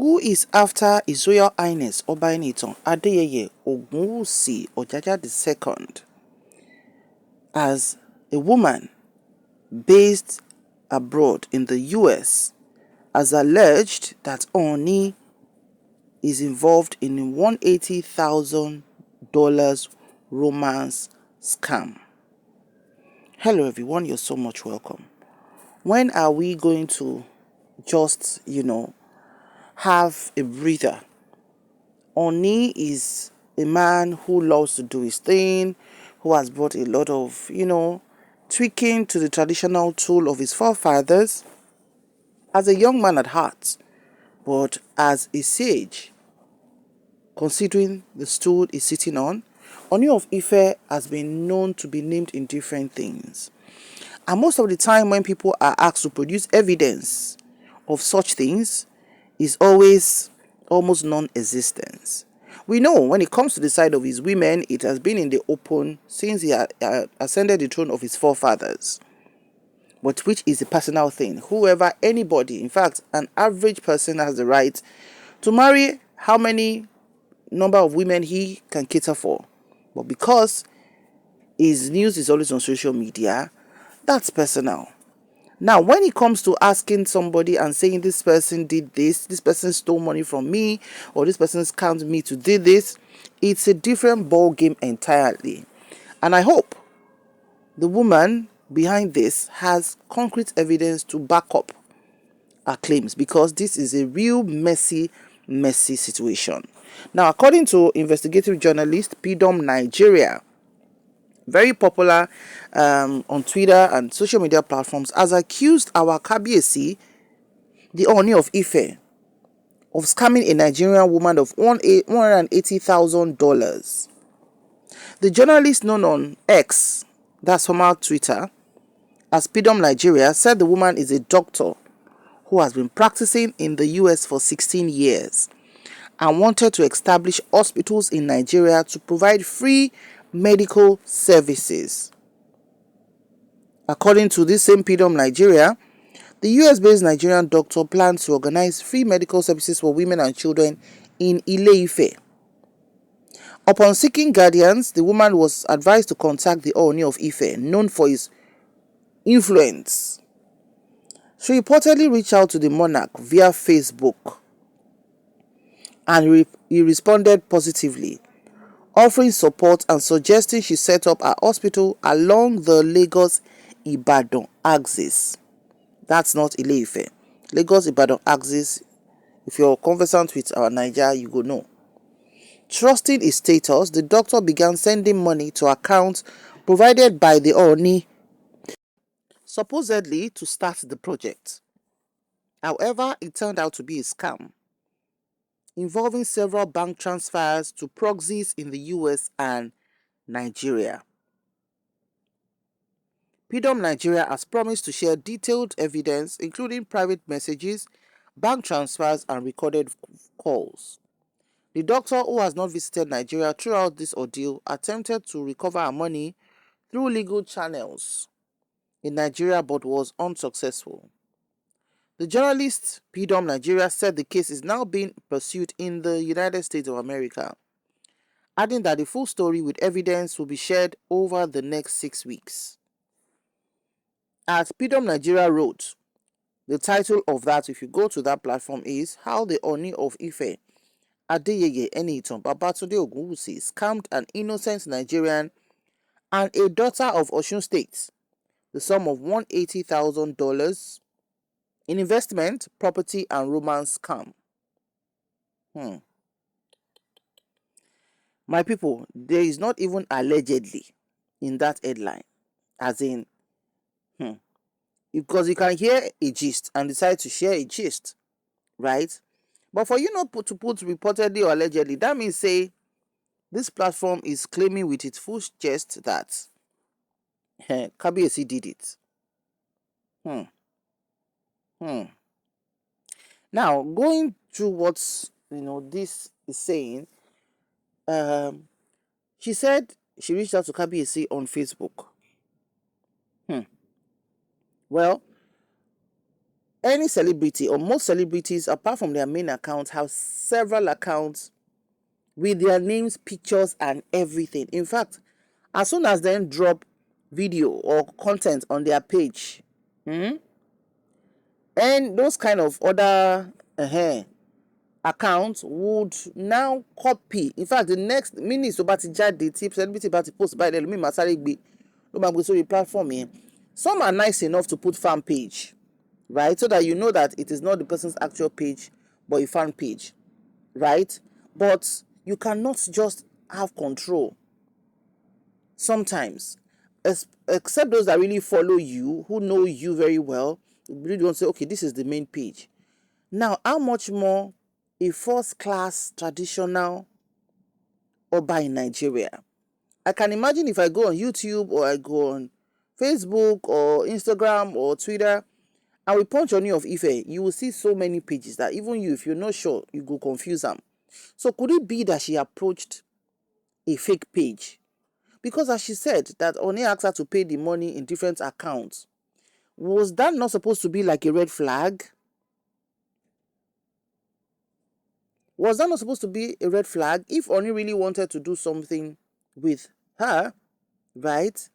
who is after His Royal Highness Obainitan Adeyeye Ogunwusi Ojaja II as a woman based abroad in the US has alleged that Ooni is involved in a $180,000 romance scam. Hello everyone, you're so much welcome. When are we going to just, have a breather? Ooni is a man who loves to do his thing, who has brought a lot of, tweaking to the traditional tool of his forefathers as a young man at heart, but as a sage, considering the stool he's sitting on. Ooni of Ife has been known to be named in different things. And most of the time when people are asked to produce evidence of such things, is always almost non-existent. We know when it comes to the side of his women, it has been in the open since he ascended the throne of his forefathers. But which is a personal thing. Whoever, anybody, in fact, an average person has the right to marry how many number of women he can cater for. But because his news is always on social media, that's personal. Now, when it comes to asking somebody and saying this person did this person stole money from me, or this person scammed me to do this, it's a different ball game entirely. And I hope the woman behind this has concrete evidence to back up her claims, because this is a real messy situation. Now, according to investigative journalist Pidom Nigeria, very popular on Twitter and social media platforms, has accused our Kabiyesi, the Ooni of Ife, of scamming a Nigerian woman of $180,000. The journalist, known on X, that's former Twitter, as Pidom Nigeria, said the woman is a doctor who has been practicing in the US for 16 years and wanted to establish hospitals in Nigeria to provide free medical services. According to this same Pidom Nigeria, the US-based Nigerian doctor plans to organize free medical services for women and children in Ile-Ife. Upon seeking guidance, the woman was advised to contact the Ooni of Ife, known for his influence. She reportedly reached out to the monarch via Facebook, and he responded positively, offering support and suggesting she set up a hospital along the Lagos-Ibadan axis. That's not Ile-Ife. Lagos-Ibadan axis, if you're conversant with our Nigeria, you go know. Trusting his status, the doctor began sending money to accounts provided by the Ooni, supposedly to start the project. However, it turned out to be a scam involving several bank transfers to proxies in the US and Nigeria. Pidom Nigeria has promised to share detailed evidence, including private messages, bank transfers, and recorded calls. The doctor, who has not visited Nigeria throughout this ordeal, attempted to recover her money through legal channels in Nigeria but was unsuccessful. The journalist Pidom Nigeria said the case is now being pursued in the United States of America, adding that the full story with evidence will be shared over the next 6 weeks. As Pidom Nigeria wrote, the title of that, if you go to that platform, is How the Ooni of Ife Adeyeye Enitan Babatunde Ogunwusi scammed an innocent Nigerian and a daughter of Osun State the sum of $180,000 in investment, property, and romance scam. My people, there is not even allegedly in that headline, as in, because you can hear a gist and decide to share a gist, right? But for you not to put reportedly or allegedly, that means say this platform is claiming with its full chest that Kabiyesi did it. Now, going through what this is saying, she said she reached out to Kabiyesi on Facebook. Well, any celebrity or most celebrities, apart from their main account, have several accounts with their names, pictures, and everything. In fact, as soon as they drop video or content on their page, and those kind of other accounts would now copy. In fact, the next minute tó bá ti jáde tí celebrity bá ti post báyìí lẹ́lòmíì máa sáré gbé ló máa gbé sórí platform yẹn. Some are nice enough to put fan page, right, so that you know that it is not the person's actual page but a fan page, right? But you cannot just have control sometimes, except those that really follow you, who know you very well, really don't say, okay, this is the main page. Now, how much more a first class traditional Oba in Nigeria? I can imagine if I go on YouTube or I go on Facebook or Instagram or Twitter and we punch Ooni of Ife, you will see so many pages that even you, if you're not sure, you go confuse them. So could it be that she approached a fake page? Because as she said that Ooni asked her to pay the money in different accounts. Was that not supposed to be like a red flag? Was that not supposed to be a red flag? If Ooni really wanted to do something with her, right,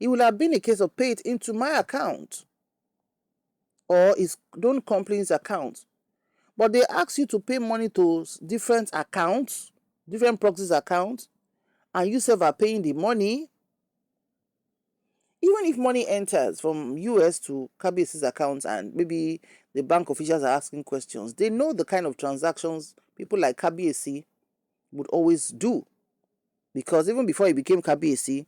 it would have been a case of pay it into my account or his own company's account. But they ask you to pay money to different accounts, different proxies accounts, and you self are paying the money. Even if money enters from US to Kabiyesi's account and maybe the bank officials are asking questions, they know the kind of transactions people like Kabiyesi would always do. Because even before he became Kabiyesi,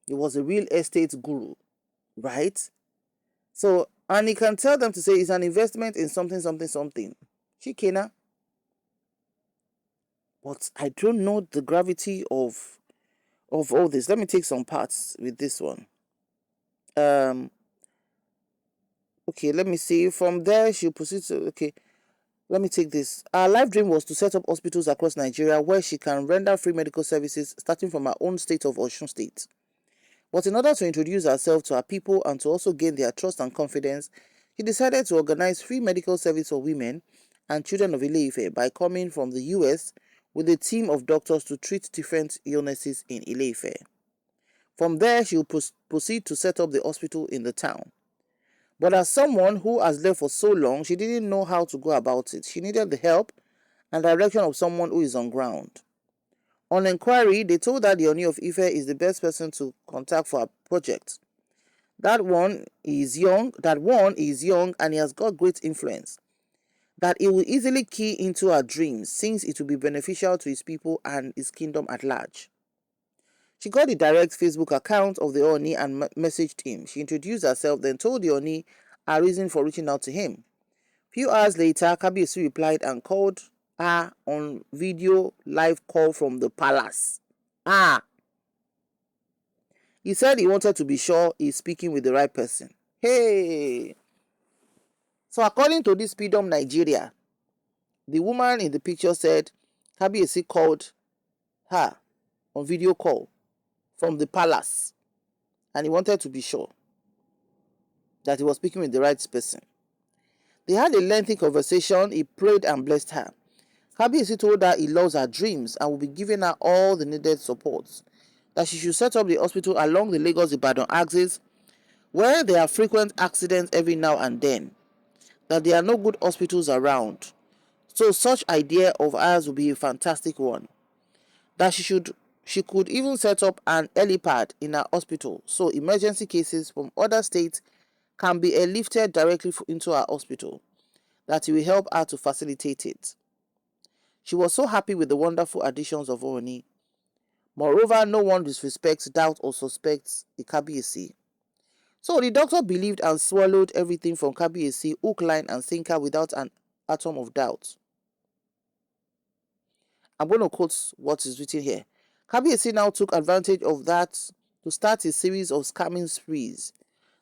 he was a real estate guru, right? So, and he can tell them to say it's an investment in something, something, something. Chikena. But I don't know the gravity of all this. Let me take some parts with this one. Okay, let me see. From there, she'll proceed to, okay, let me take this. Her life dream was to set up hospitals across Nigeria where she can render free medical services starting from her own state of Osun State. But in order to introduce herself to her people and to also gain their trust and confidence, she decided to organize free medical service for women and children of Ile-Ife by coming from the US with a team of doctors to treat different illnesses in Ile-Ife. From there, she will proceed to set up the hospital in the town. But as someone who has left for so long, she didn't know how to go about it. She needed the help and direction of someone who is on ground. On inquiry, they told her the Ooni of Ife is the best person to contact for a project. That one is young and he has got great influence. That it will easily key into her dreams since it will be beneficial to his people and his kingdom at large. She got the direct Facebook account of the Ooni and messaged him. She introduced herself, then told the Ooni her reason for reaching out to him. Few hours later, Kabiyesi replied and called her on video live call from the palace. He said he wanted to be sure he's speaking with the right person. Hey! So according to this Freedom Nigeria, the woman in the picture said Kabiyesi called her on video call from the palace and he wanted to be sure that he was speaking with the right person. They had a lengthy conversation. He prayed and blessed her. Kabiyesi told her he loves her dreams and will be giving her all the needed support. That she should set up the hospital along the Lagos-Ibadan axis where there are frequent accidents every now and then. That there are no good hospitals around. So such idea of ours would be a fantastic one. That she could even set up an helipad in her hospital so emergency cases from other states can be airlifted directly into her hospital. That it will help her to facilitate it. She was so happy with the wonderful additions of Ooni. Moreover, no one disrespects, doubts, or suspects the Kabiyesi. So the doctor believed and swallowed everything from Kabiyesi, hook, line, and sinker without an atom of doubt. I'm going to quote what is written here. Kabiyesi now took advantage of that to start a series of scamming sprees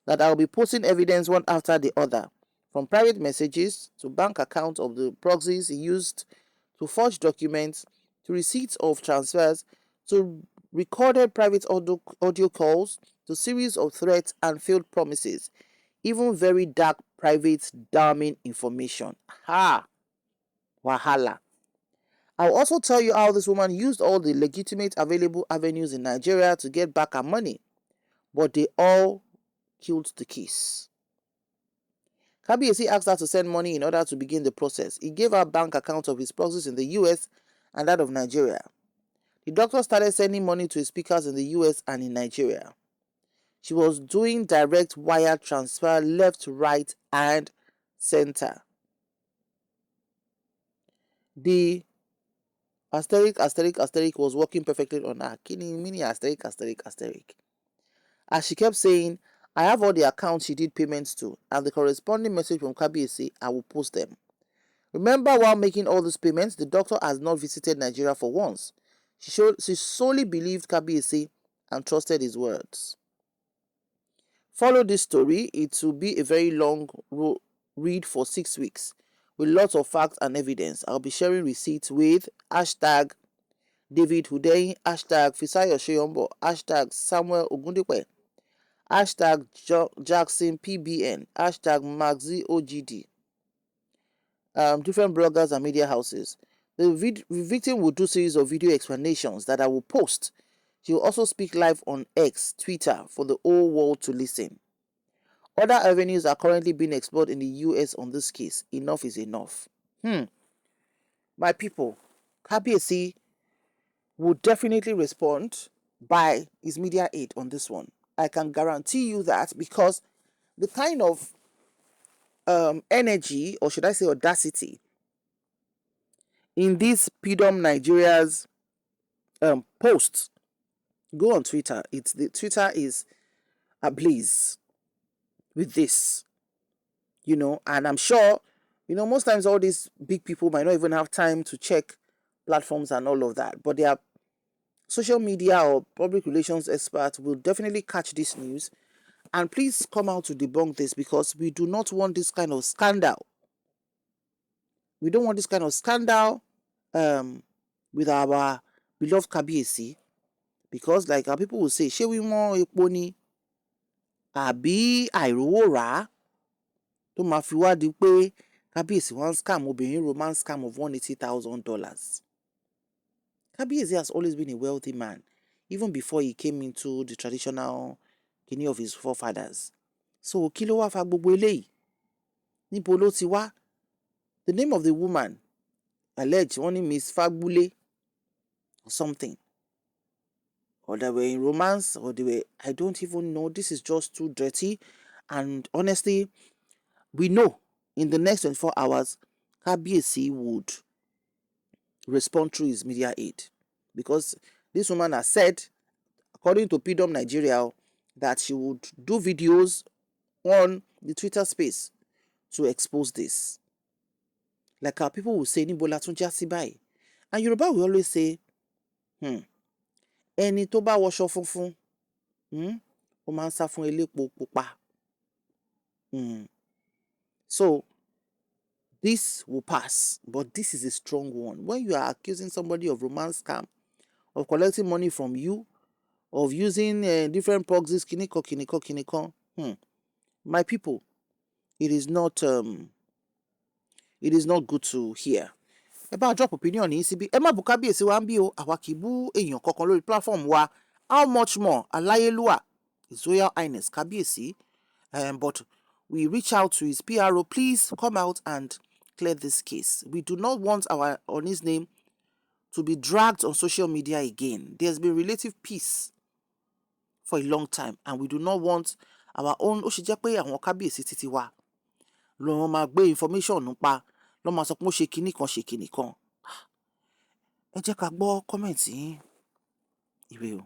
that I will be posting evidence one after the other, from private messages to bank accounts of the proxies he used to forge documents to receipts of transfers to recorded private audio calls to series of threats and failed promises, even very dark private damning information. Ha! Wahala. I'll also tell you how this woman used all the legitimate available avenues in Nigeria to get back her money, but they all killed the case. Kabiyesi asked her to send money in order to begin the process. He gave her bank accounts of his proxies in the US and that of Nigeria. The doctor started sending money to his speakers in the US and in Nigeria. She was doing direct wire transfer left, right, and center. The asterisk was working perfectly on her. Mini asterisk. As she kept saying, I have all the accounts she did payments to and the corresponding message from Kabiyesi, I will post them. Remember, while making all these payments, the doctor has not visited Nigeria for once. She solely believed Kabiyesi and trusted his words. Follow this story. It will be a very long read for 6 weeks with lots of facts and evidence. I'll be sharing receipts with hashtag David Hudeyin, hashtag Fisayo Sheyombo, hashtag Samuel Ogundipe, hashtag Jackson PBN, hashtag Maxi OGD, different bloggers and media houses. The victim will do series of video explanations that I will post. She will also speak live on X, Twitter, for the whole world to listen. Other avenues are currently being explored in the US on this case. Enough is enough. My people, Kabiyesi will definitely respond by his media aid on this one. I can guarantee you that, because the kind of energy, or should I say audacity, in this PDOM Nigeria's posts. Go on Twitter. Twitter is ablaze with this, and I'm sure, most times all these big people might not even have time to check platforms and all of that, but their social media or public relations experts will definitely catch this news. And please come out to debunk this, because we do not want this kind of scandal. We don't want this kind of scandal with our beloved Kabiyesi, because like our people will say, ṣé wíwọ́n epo ni àbí àìrówó rà á tó máa fi wá di pé Kabiyesi wọ́n scam obìnrin romance scam of $180,000. Kabiyesi has always been a wealthy man, even before he came into the traditional kini of his forefathers. So kí ló wá fa gbogbo eléyìí? Níbo ló ti wá? The name of the woman alleged, wọ́n ní Miss Fagbule or something, or they were in romance, or they were, I don't even know. This is just too dirty. And honestly, we know in the next 24 hours, Kabiyesi would respond through his media aid, because this woman has said, according to PDOM Nigeria, that she would do videos on the Twitter space to expose this. Like our people will say, níbo la tún já sí báyìí? And Yoruba will always say, ẹni tó bá wọṣọ funfun, ó máa ń sá fún elépo pupa. So this will pass, but this is a strong one. When you are accusing somebody of romance scam, of collecting money from you, of using different proxies, kiniko, my people, it is not good to hear. Ẹ bá drop opinion yín síbí. Ẹ má bú Kábíyèsí wa ń bí o. Àwa kì í bú èèyàn kankan lórí platform wa. How much more Aláyélúwà, His Royal Highness Kábíyèsí, but we reach out to his PRO. Please come out and clear this case. We do not want on his name to be dragged on social media again. There's been relative peace for a long time, and we do not want our own. Ó ṣe jẹ́ pé àwọn Kábíyèsí títí wa ló máa gbé information nípa, ló máa sọ pé ó ṣe kinní kan. Ẹ jẹ́ ká gbọ́ comment yín. Ire o.